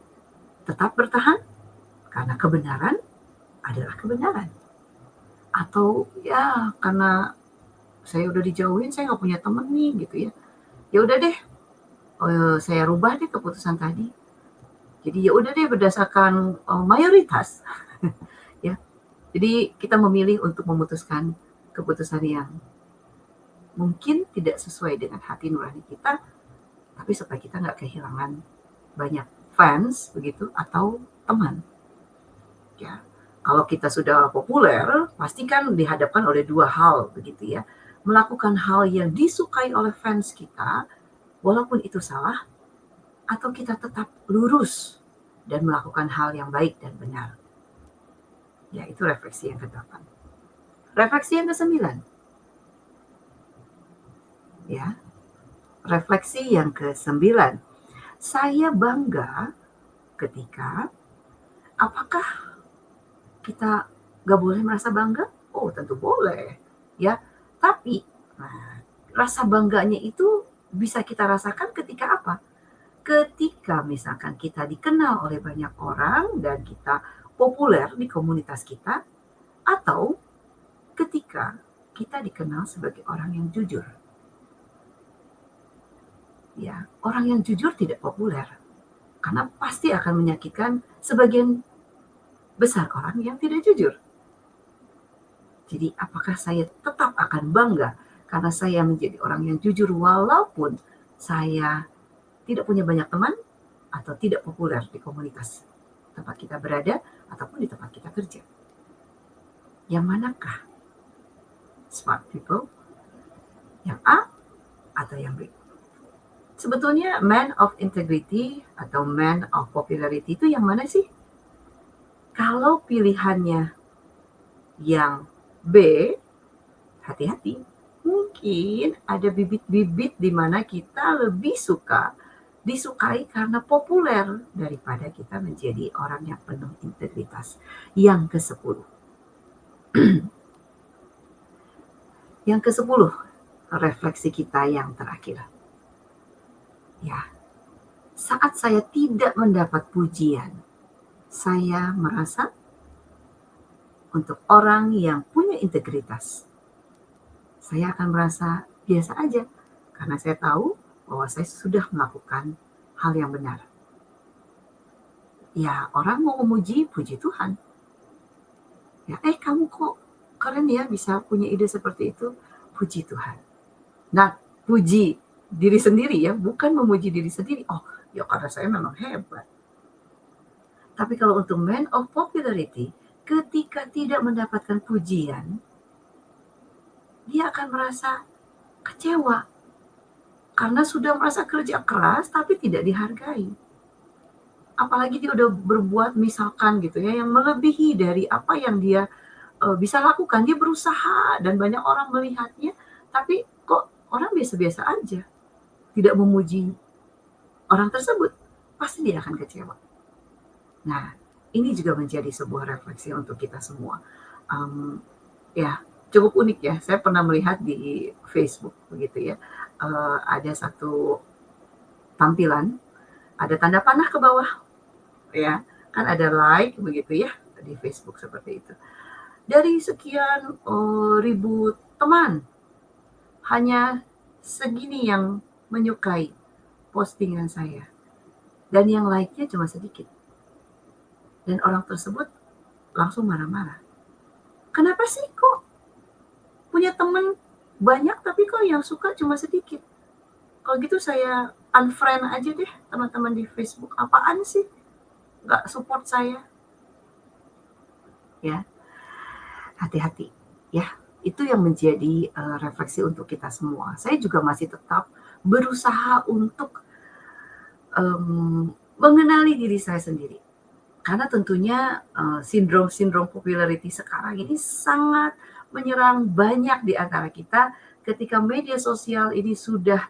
Tetap bertahan karena kebenaran adalah kebenaran. Atau ya karena saya udah dijauhin, saya nggak punya temen nih gitu ya. Ya udah deh, saya rubah deh keputusan tadi. Jadi ya udah deh berdasarkan mayoritas, ya. Jadi kita memilih untuk memutuskan keputusan yang mungkin tidak sesuai dengan hati nurani kita, tapi supaya kita nggak kehilangan banyak fans begitu atau teman. Ya, kalau kita sudah populer, pasti kan dihadapkan oleh dua hal begitu ya. Melakukan hal yang disukai oleh fans kita, walaupun itu salah, atau kita tetap lurus dan melakukan hal yang baik dan benar. Ya, itu refleksi yang ke-8. Refleksi yang ke-9. Ya, refleksi yang ke-9. Saya bangga ketika, apakah kita gak boleh merasa bangga? Oh, tentu boleh. Ya, tapi rasa bangganya itu bisa kita rasakan ketika apa? Ketika misalkan kita dikenal oleh banyak orang dan kita populer di komunitas kita, atau ketika kita dikenal sebagai orang yang jujur. Ya, orang yang jujur tidak populer karena pasti akan menyakitkan sebagian besar orang yang tidak jujur. Jadi apakah saya tetap akan bangga karena saya menjadi orang yang jujur walaupun saya tidak punya banyak teman atau tidak populer di komunitas tempat kita berada ataupun di tempat kita kerja? Yang manakah? Smart people? Yang A atau yang B? Sebetulnya man of integrity atau man of popularity itu yang mana sih? Kalau pilihannya yang B, hati-hati. Mungkin ada bibit-bibit di mana kita lebih suka disukai karena populer daripada kita menjadi orang yang penuh integritas. Yang ke-10. Yang ke-10, refleksi kita yang terakhir. Ya, saat saya tidak mendapat pujian, saya merasa untuk orang yang punya integritas, saya akan merasa biasa aja karena saya tahu bahwa saya sudah melakukan hal yang benar. ya orang mau memuji, puji Tuhan. Ya, kamu kok keren ya bisa punya ide seperti itu, puji Tuhan. Nah, puji diri sendiri ya, bukan memuji diri sendiri. Oh, ya karena saya memang hebat. Tapi kalau untuk man of popularity, ketika tidak mendapatkan pujian, dia akan merasa kecewa. Karena sudah merasa kerja keras tapi tidak dihargai. Apalagi dia udah berbuat misalkan gitu ya, yang melebihi dari apa yang dia bisa lakukan. Dia berusaha dan banyak orang melihatnya, tapi kok orang biasa-biasa aja. Tidak memuji orang tersebut, pasti dia akan kecewa. Nah, ini juga menjadi sebuah refleksi untuk kita semua. Ya, cukup unik ya. Saya pernah melihat di Facebook begitu ya. Ada satu tampilan, ada tanda panah ke bawah, ya kan ada like begitu ya di Facebook seperti itu. Dari sekian ribu teman, hanya segini yang menyukai postingan saya, dan yang like-nya cuma sedikit. Dan orang tersebut langsung marah-marah. Kenapa sih kok punya teman banyak tapi kok yang suka cuma sedikit? Kalau gitu saya unfriend aja deh teman-teman di Facebook. Apaan sih? Nggak support saya. Ya, hati-hati. Ya, itu yang menjadi refleksi untuk kita semua. Saya juga masih tetap berusaha untuk mengenali diri saya sendiri. Karena tentunya sindrom popularity sekarang ini sangat menyerang banyak di antara kita ketika media sosial ini sudah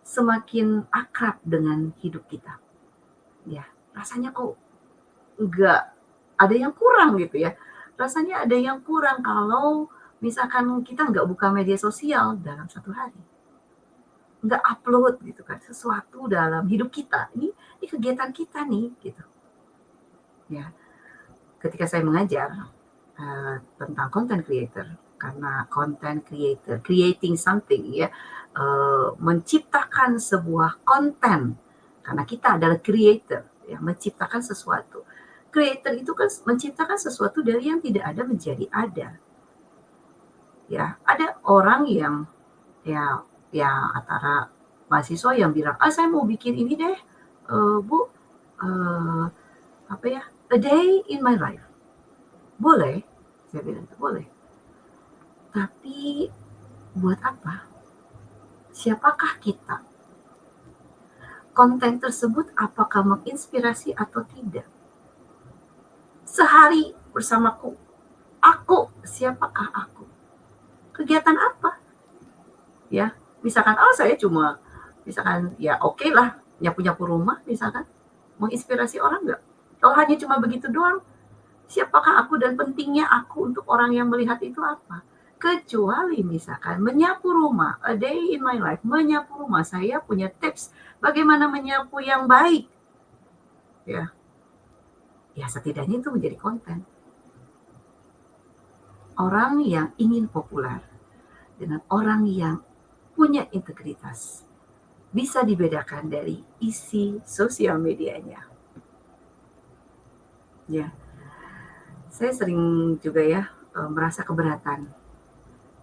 semakin akrab dengan hidup kita. Ya, rasanya kok nggak ada yang kurang gitu ya. Rasanya ada yang kurang kalau misalkan kita nggak buka media sosial dalam satu hari. Nggak upload gitu kan, sesuatu dalam hidup kita. Ini kegiatan kita nih gitu. Ya, ketika saya mengajar tentang content creator, karena content creator, creating something ya, menciptakan sebuah konten, karena kita adalah creator, ya, menciptakan sesuatu. Creator itu kan menciptakan sesuatu dari yang tidak ada menjadi ada. Ya, ada orang yang ya antara mahasiswa yang bilang, saya mau bikin ini deh, Bu, apa ya, a day in my life. Boleh, saya bilang boleh. Tapi buat apa? Siapakah kita? Konten tersebut apakah menginspirasi atau tidak? Sehari bersamaku, aku, siapakah aku? Kegiatan apa? Ya, misalkan saya cuma misalkan ya oke lah, nyapu-nyapu rumah misalkan, menginspirasi orang nggak? Kalau hanya cuma begitu doang, siapakah aku dan pentingnya aku untuk orang yang melihat itu apa? Kecuali misalkan menyapu rumah, a day in my life, menyapu rumah, saya punya tips bagaimana menyapu yang baik. Ya setidaknya itu menjadi konten. Orang yang ingin populer dengan orang yang punya integritas bisa dibedakan dari isi sosial medianya. Ya, saya sering juga ya merasa keberatan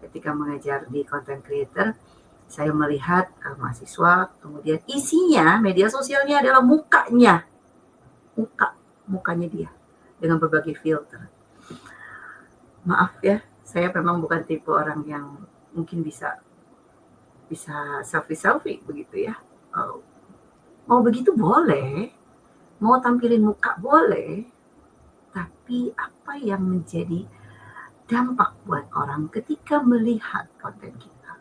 ketika mengajar di content creator. Saya melihat mahasiswa, kemudian isinya media sosialnya adalah mukanya dia dengan berbagai filter. Maaf ya, saya memang bukan tipe orang yang mungkin bisa selfie begitu ya. Mau begitu boleh, mau tampilin muka boleh, tapi apa yang menjadi dampak buat orang ketika melihat konten kita?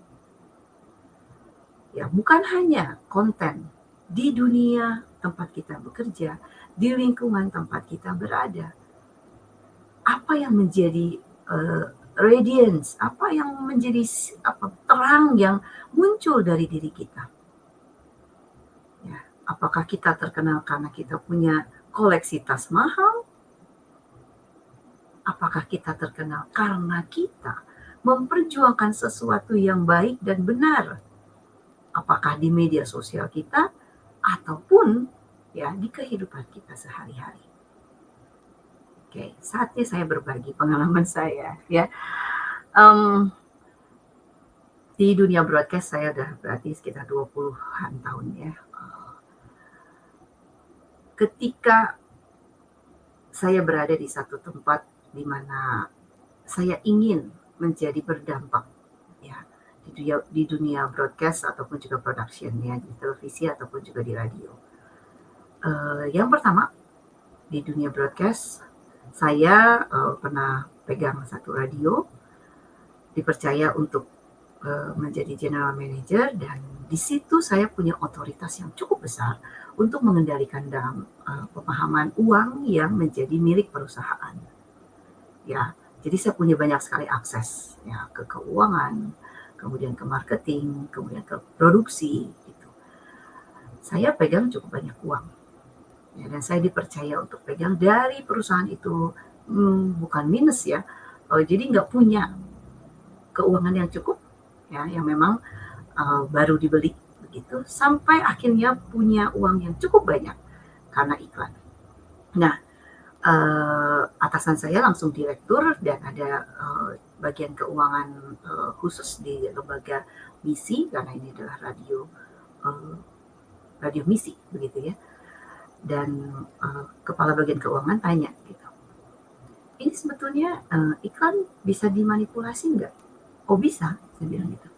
Ya, bukan hanya konten di dunia tempat kita bekerja, di lingkungan tempat kita berada. Apa yang menjadi radiance, apa yang menjadi terang yang muncul dari diri kita? Ya, apakah kita terkenal karena kita punya koleksi tas mahal? Apakah kita terkenal karena kita memperjuangkan sesuatu yang baik dan benar? Apakah di media sosial kita ataupun ya di kehidupan kita sehari-hari. Oke, saatnya saya berbagi pengalaman saya ya. Um, di dunia broadcast saya udah berarti sekitar 20-an tahun ya. Ketika saya berada di satu tempat di mana saya ingin menjadi berdampak ya di dunia broadcast ataupun juga production ya di televisi ataupun juga di radio. Yang pertama di dunia broadcast saya pernah pegang satu radio, dipercaya untuk menjadi general manager, dan di situ saya punya otoritas yang cukup besar untuk mengendalikan dalam pemahaman uang yang menjadi milik perusahaan. Ya, jadi saya punya banyak sekali akses ya ke keuangan, kemudian ke marketing, kemudian ke produksi gitu. Saya pegang cukup banyak uang. Ya, dan saya dipercaya untuk pegang dari perusahaan itu, bukan minus ya, jadi nggak punya keuangan yang cukup, ya, yang memang baru dibeli begitu, sampai akhirnya punya uang yang cukup banyak karena iklan. Nah, atasan saya langsung direktur dan ada bagian keuangan khusus di lembaga misi, karena ini adalah radio misi begitu ya. Dan kepala bagian keuangan tanya gitu, ini sebetulnya iklan bisa dimanipulasi nggak? Oh bisa, saya bilang gitu.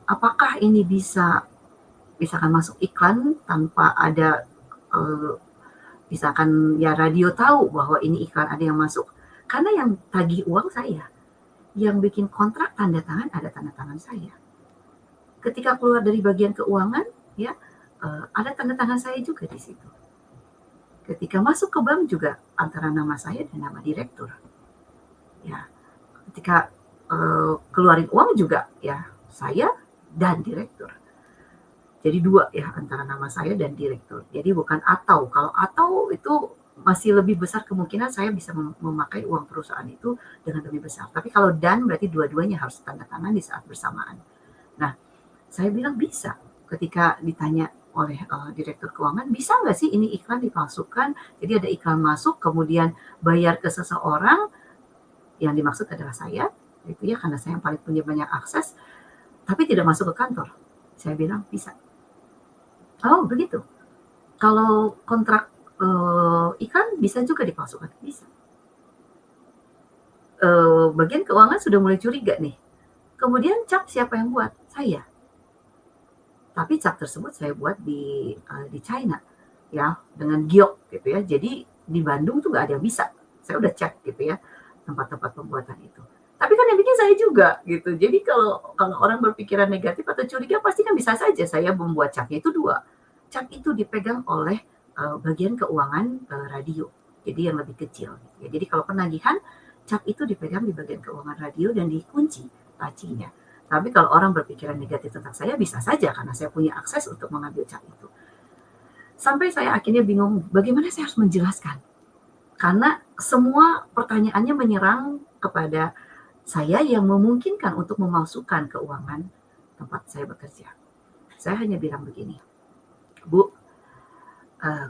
Apakah ini bisa misalkan masuk iklan tanpa ada misalkan ya radio tahu bahwa ini iklan ada yang masuk, karena yang tagih uang saya, yang bikin kontrak tanda tangan ada tanda tangan saya. Ketika keluar dari bagian keuangan ya ada tanda tangan saya juga di situ. Ketika masuk ke bank juga antara nama saya dan nama direktur. Ya, ketika keluarin uang juga ya saya dan direktur. Jadi dua ya antara nama saya dan direktur. Jadi bukan atau. Kalau atau itu masih lebih besar kemungkinan saya bisa memakai uang perusahaan itu dengan lebih besar. Tapi kalau dan berarti dua-duanya harus tanda tangan di saat bersamaan. Nah, saya bilang bisa. Ketika ditanya oleh direktur keuangan, bisa nggak sih ini iklan dipalsukan? Jadi ada iklan masuk, kemudian bayar ke seseorang, yang dimaksud adalah saya, itu ya karena saya yang paling punya banyak akses, tapi tidak masuk ke kantor. Saya bilang bisa. Oh begitu. Kalau kontrak iklan bisa juga dipalsukan, bisa. Bagian keuangan sudah mulai curiga nih. Kemudian cap siapa yang buat? Saya. Tapi cap tersebut saya buat di China, ya, dengan giok gitu ya. Jadi di Bandung tuh nggak ada yang bisa. Saya udah cek gitu ya tempat-tempat pembuatan itu. Tapi kan yang bikin saya juga gitu. Jadi kalau orang berpikiran negatif atau curiga pasti kan bisa saja saya membuat capnya itu dua. Cap itu dipegang oleh bagian keuangan radio. Jadi yang lebih kecil. Ya. Jadi kalau penagihan cap itu dipegang di bagian keuangan radio dan dikunci lacinya. Tapi kalau orang berpikiran negatif tentang saya, bisa saja karena saya punya akses untuk mengambil cap itu. Sampai saya akhirnya bingung, bagaimana saya harus menjelaskan? Karena semua pertanyaannya menyerang kepada saya yang memungkinkan untuk memalsukan keuangan tempat saya bekerja. Saya hanya bilang begini, Bu,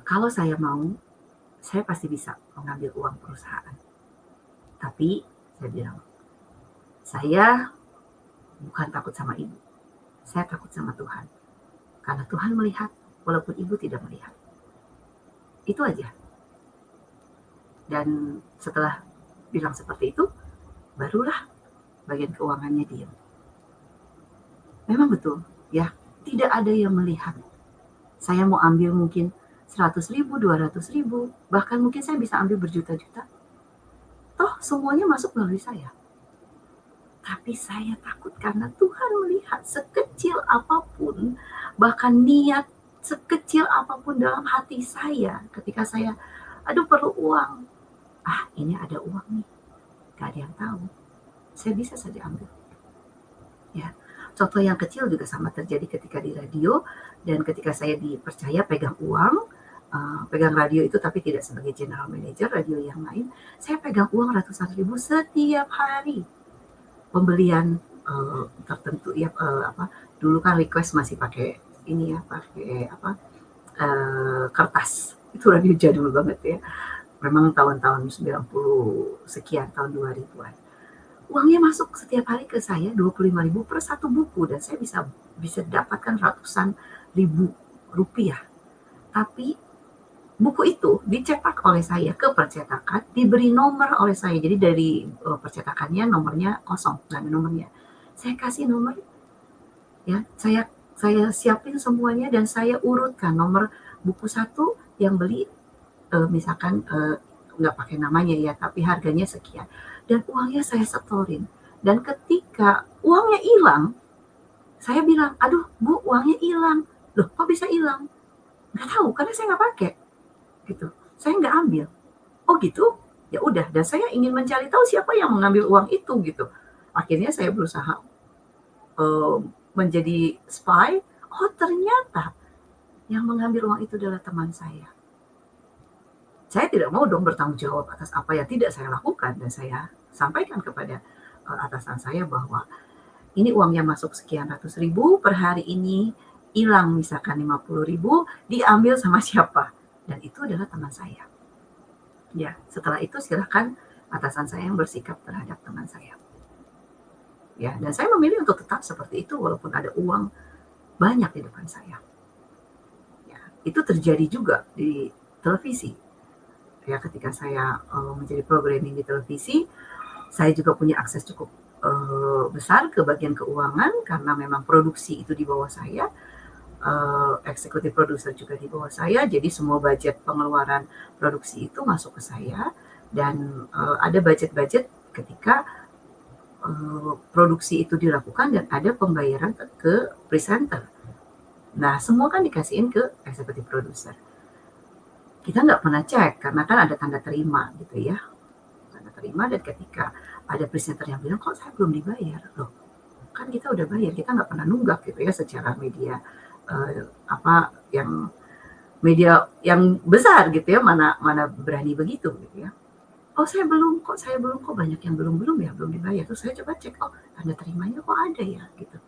kalau saya mau, saya pasti bisa mengambil uang perusahaan. Tapi saya bilang, saya bukan takut sama ibu, saya takut sama Tuhan. Karena Tuhan melihat, walaupun ibu tidak melihat. Itu aja. Dan setelah bilang seperti itu, barulah bagian keuangannya diam. Memang betul, ya, tidak ada yang melihat. Saya mau ambil mungkin 100.000, 200.000, bahkan mungkin saya bisa ambil berjuta-juta. Toh semuanya masuk melalui saya. Tapi saya takut karena Tuhan melihat sekecil apapun, bahkan niat sekecil apapun dalam hati saya ketika saya, aduh perlu uang. Ini ada uang nih, gak ada yang tahu. Saya bisa saja ambil. Ya, contoh yang kecil juga sama terjadi ketika di radio dan ketika saya dipercaya pegang uang, pegang radio itu tapi tidak sebagai general manager radio yang lain, saya pegang uang ratusan ribu setiap hari. Pembelian tertentu ya dulu kan request masih pakai ini ya, pakai kertas. Itu radio jadul banget ya. Memang tahun-tahun 90 sekian, tahun 2000-an. Uangnya masuk setiap hari ke saya 25.000 per satu buku dan saya bisa dapatkan ratusan ribu rupiah. Tapi buku itu dicetak oleh saya ke percetakan, diberi nomor oleh saya. Jadi dari percetakannya nomornya kosong, nggak ada nomornya. Saya kasih nomor, ya, saya siapin semuanya dan saya urutkan nomor buku satu yang beli, misalkan nggak pakai namanya ya, tapi harganya sekian. Dan uangnya saya setorin. Dan ketika uangnya hilang, saya bilang, aduh Bu, uangnya hilang. Loh, kok bisa hilang? Nggak tahu, karena saya nggak pakai. Gitu. Saya nggak ambil. Oh gitu? Ya udah. Dan saya ingin mencari tahu siapa yang mengambil uang itu gitu. Akhirnya saya berusaha menjadi spy. Oh ternyata yang mengambil uang itu adalah teman saya. Saya tidak mau dong bertanggung jawab atas apa yang tidak saya lakukan dan saya sampaikan kepada atasan saya bahwa ini uangnya masuk sekian ratus ribu per hari ini, hilang misalkan 50.000, diambil sama siapa, dan itu adalah teman saya. Ya, setelah itu silakan atasan saya yang bersikap terhadap teman saya. Ya, dan saya memilih untuk tetap seperti itu walaupun ada uang banyak di depan saya. Ya, itu terjadi juga di televisi. Ya, ketika saya menjadi programming di televisi, saya juga punya akses cukup besar ke bagian keuangan karena memang produksi itu di bawah saya, eksekutif produser juga di bawah saya, jadi semua budget pengeluaran produksi itu masuk ke saya dan ada budget-budget ketika produksi itu dilakukan dan ada pembayaran ke presenter. Nah, semua kan dikasihin ke eksekutif produser. Kita nggak pernah cek karena kan ada tanda terima gitu ya, tanda terima, dan ketika ada presenter yang bilang kok saya belum dibayar, loh kan kita udah bayar, kita nggak pernah nunggak gitu ya secara media yang media yang besar gitu ya, mana berani begitu gitu ya. Oh saya belum kok banyak yang belum ya belum dibayar. Terus saya coba cek, oh tanda terimanya kok ada ya gitu.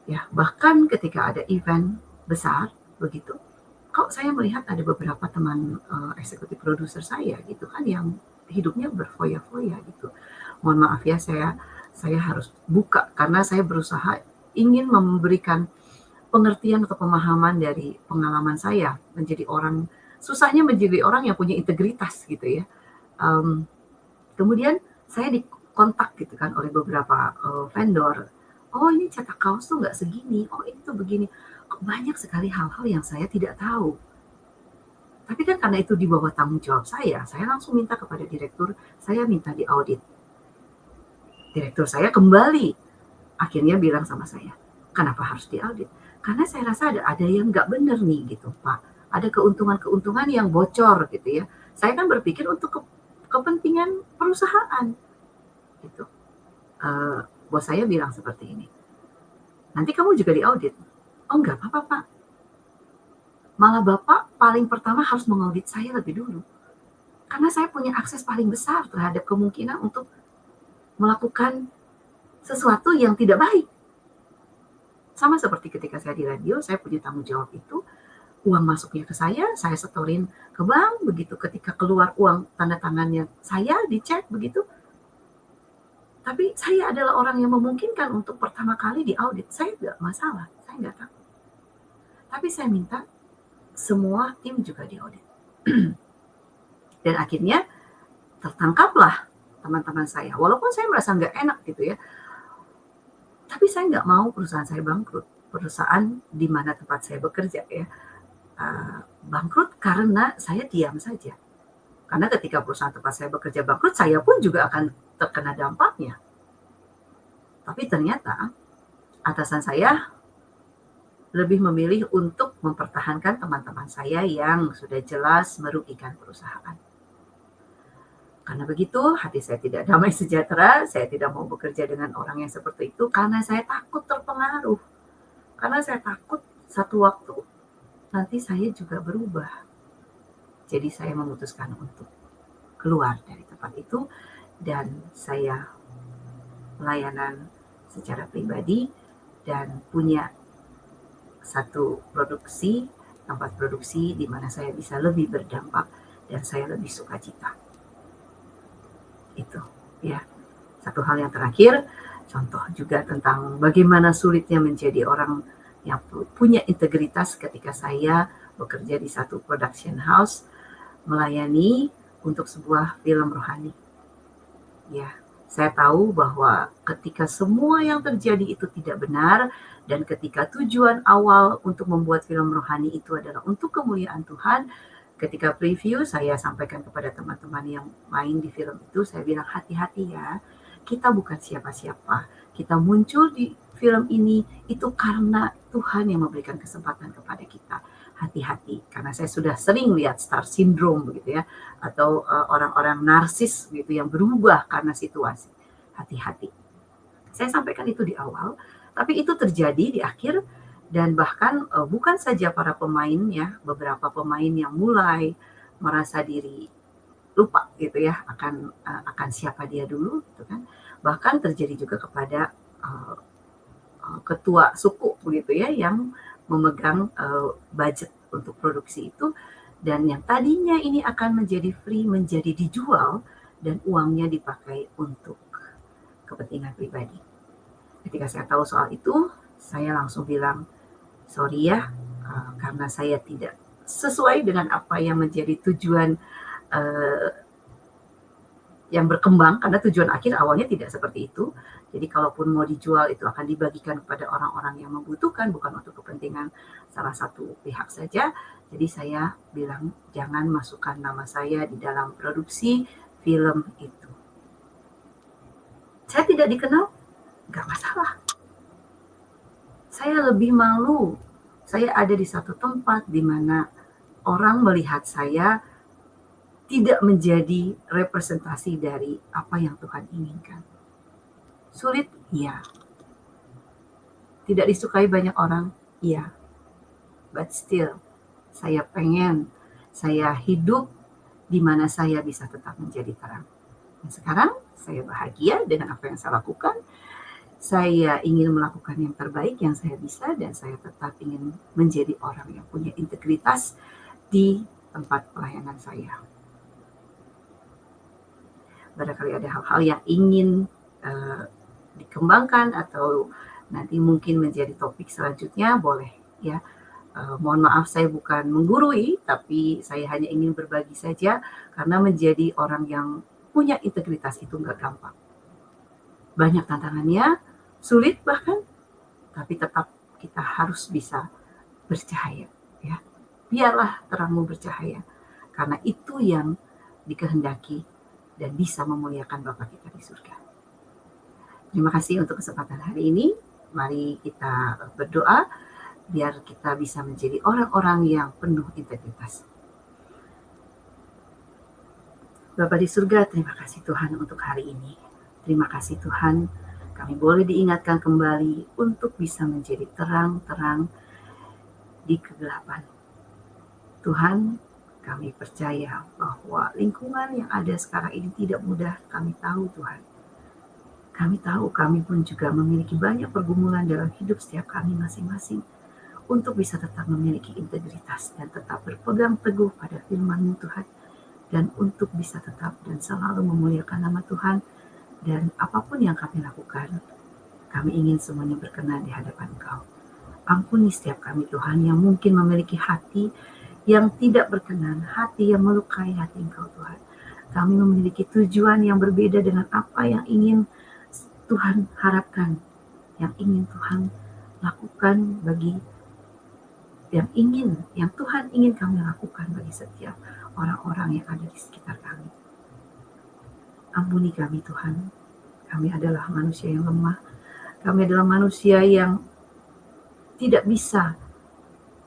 Ya bahkan ketika ada event besar begitu, kok saya melihat ada beberapa teman eksekutif produser saya gitu kan yang hidupnya berfoya-foya gitu. Mohon maaf ya, saya harus buka karena saya berusaha ingin memberikan pengertian atau pemahaman dari pengalaman saya menjadi orang, susahnya menjadi orang yang punya integritas gitu ya. Kemudian saya dikontak gitu kan oleh beberapa vendor. Oh ini cetak kaos tuh nggak segini, oh ini tuh begini. Banyak sekali hal-hal yang saya tidak tahu. Tapi kan karena itu di bawah tanggung jawab saya langsung minta kepada direktur, saya minta diaudit. Direktur saya kembali akhirnya bilang sama saya, kenapa harus diaudit? Karena saya rasa ada yang nggak benar nih gitu Pak. Ada keuntungan-keuntungan yang bocor gitu ya. Saya kan berpikir untuk kepentingan perusahaan gitu. Bos saya bilang seperti ini, nanti kamu juga diaudit. Oh enggak apa-apa Pak, malah Bapak paling pertama harus mengaudit saya lebih dulu. Karena saya punya akses paling besar terhadap kemungkinan untuk melakukan sesuatu yang tidak baik. Sama seperti ketika saya di radio, saya punya tanggung jawab itu, uang masuknya ke saya setorin ke bank, begitu ketika keluar uang tanda tangannya saya dicek begitu. Tapi saya adalah orang yang memungkinkan untuk pertama kali diaudit. Saya nggak masalah, saya nggak takut. Tapi saya minta semua tim juga diaudit. Dan akhirnya tertangkaplah teman-teman saya. Walaupun saya merasa nggak enak gitu ya. Tapi saya nggak mau perusahaan saya bangkrut. Perusahaan di mana tempat saya bekerja ya. Bangkrut karena saya diam saja. Karena ketika perusahaan tempat saya bekerja bangkrut, saya pun juga akan terkena dampaknya. Tapi ternyata atasan saya lebih memilih untuk mempertahankan teman-teman saya yang sudah jelas merugikan perusahaan. Karena begitu, hati saya tidak damai sejahtera, saya tidak mau bekerja dengan orang yang seperti itu karena saya takut terpengaruh. Karena saya takut satu waktu nanti saya juga berubah. Jadi saya memutuskan untuk keluar dari tempat itu dan saya pelayanan secara pribadi dan punya satu produksi tempat produksi di mana saya bisa lebih berdampak dan saya lebih sukacita. Itu ya. Satu hal yang terakhir, contoh juga tentang bagaimana sulitnya menjadi orang yang punya integritas ketika saya bekerja di satu production house melayani untuk sebuah film rohani. Ya, saya tahu bahwa ketika semua yang terjadi itu tidak benar dan ketika tujuan awal untuk membuat film rohani itu adalah untuk kemuliaan Tuhan, ketika preview saya sampaikan kepada teman-teman yang main di film itu, saya bilang hati-hati ya, kita bukan siapa-siapa. Kita muncul di film ini itu karena Tuhan yang memberikan kesempatan kepada kita. Hati-hati, karena saya sudah sering lihat star syndrome begitu ya, atau orang-orang narsis gitu yang berubah karena situasi. Hati-hati. Saya sampaikan itu di awal, tapi itu terjadi di akhir dan bahkan bukan saja para pemain ya, beberapa pemain yang mulai merasa diri lupa gitu ya akan siapa dia dulu gitu kan. Bahkan terjadi juga kepada ketua suku begitu ya yang memegang budget untuk produksi itu dan yang tadinya ini akan menjadi free menjadi dijual dan uangnya dipakai untuk kepentingan pribadi. Ketika saya tahu soal itu, saya langsung bilang, sorry ya, karena saya tidak sesuai dengan apa yang menjadi tujuan yang berkembang, karena tujuan akhir awalnya tidak seperti itu. Jadi kalaupun mau dijual itu akan dibagikan kepada orang-orang yang membutuhkan, bukan untuk kepentingan salah satu pihak saja. Jadi saya bilang jangan masukkan nama saya di dalam produksi film itu. Saya tidak dikenal, nggak masalah. Saya lebih malu. Saya ada di satu tempat di mana orang melihat saya tidak menjadi representasi dari apa yang Tuhan inginkan. Sulit? Iya. Tidak disukai banyak orang? Iya. But still, saya pengen saya hidup di mana saya bisa tetap menjadi terang. Dan sekarang saya bahagia dengan apa yang saya lakukan. Saya ingin melakukan yang terbaik yang saya bisa dan saya tetap ingin menjadi orang yang punya integritas di tempat pelayanan saya. Barangkali ada hal-hal yang ingin dikembangkan atau nanti mungkin menjadi topik selanjutnya, boleh ya. Mohon maaf saya bukan menggurui, tapi saya hanya ingin berbagi saja karena menjadi orang yang punya integritas itu nggak gampang. Banyak tantangannya, sulit bahkan, tapi tetap kita harus bisa bercahaya ya. Biarlah terangmu bercahaya karena itu yang dikehendaki dan bisa memuliakan Bapa kita di surga. Terima kasih untuk kesempatan hari ini. Mari kita berdoa biar kita bisa menjadi orang-orang yang penuh integritas. Bapa di surga, terima kasih Tuhan untuk hari ini. Terima kasih Tuhan, kami boleh diingatkan kembali untuk bisa menjadi terang-terang di kegelapan. Tuhan, kami percaya bahwa lingkungan yang ada sekarang ini tidak mudah. Kami tahu Tuhan. Kami tahu kami pun juga memiliki banyak pergumulan dalam hidup setiap kami masing-masing. Untuk bisa tetap memiliki integritas dan tetap berpegang teguh pada firman-Mu Tuhan. Dan untuk bisa tetap dan selalu memuliakan nama Tuhan. Dan apapun yang kami lakukan, kami ingin semuanya berkenan di hadapan Engkau. Ampuni setiap kami Tuhan yang mungkin memiliki hati yang tidak berkenan, hati yang melukai hati Engkau Tuhan. Kami memiliki tujuan yang berbeda dengan apa yang ingin Tuhan harapkan, yang ingin Tuhan lakukan bagi yang Tuhan ingin kami lakukan bagi setiap orang-orang yang ada di sekitar kami. Ampuni kami Tuhan, kami adalah manusia yang lemah, kami adalah manusia yang tidak bisa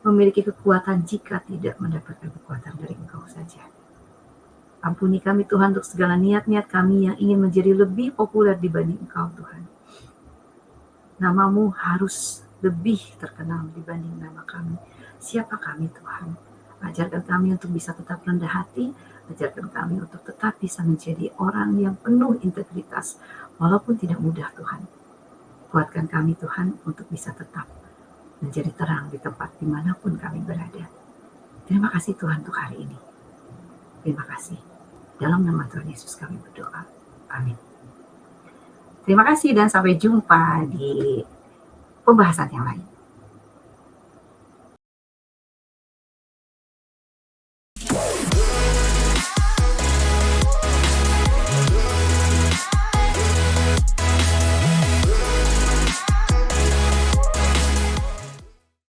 memiliki kekuatan jika tidak mendapatkan kekuatan dari Engkau saja. Ampuni kami Tuhan untuk segala niat-niat kami yang ingin menjadi lebih populer dibanding Engkau Tuhan. Nama-Mu harus lebih terkenal dibanding nama kami. Siapa kami Tuhan? Ajarkan kami untuk bisa tetap rendah hati, ajarkan kami untuk tetap bisa menjadi orang yang penuh integritas, walaupun tidak mudah Tuhan. Kuatkan kami Tuhan untuk bisa tetap menjadi terang di tempat dimanapun kami berada. Terima kasih Tuhan untuk hari ini. Terima kasih. Dalam nama Tuhan Yesus kami berdoa. Amin. Terima kasih dan sampai jumpa di pembahasan yang lain.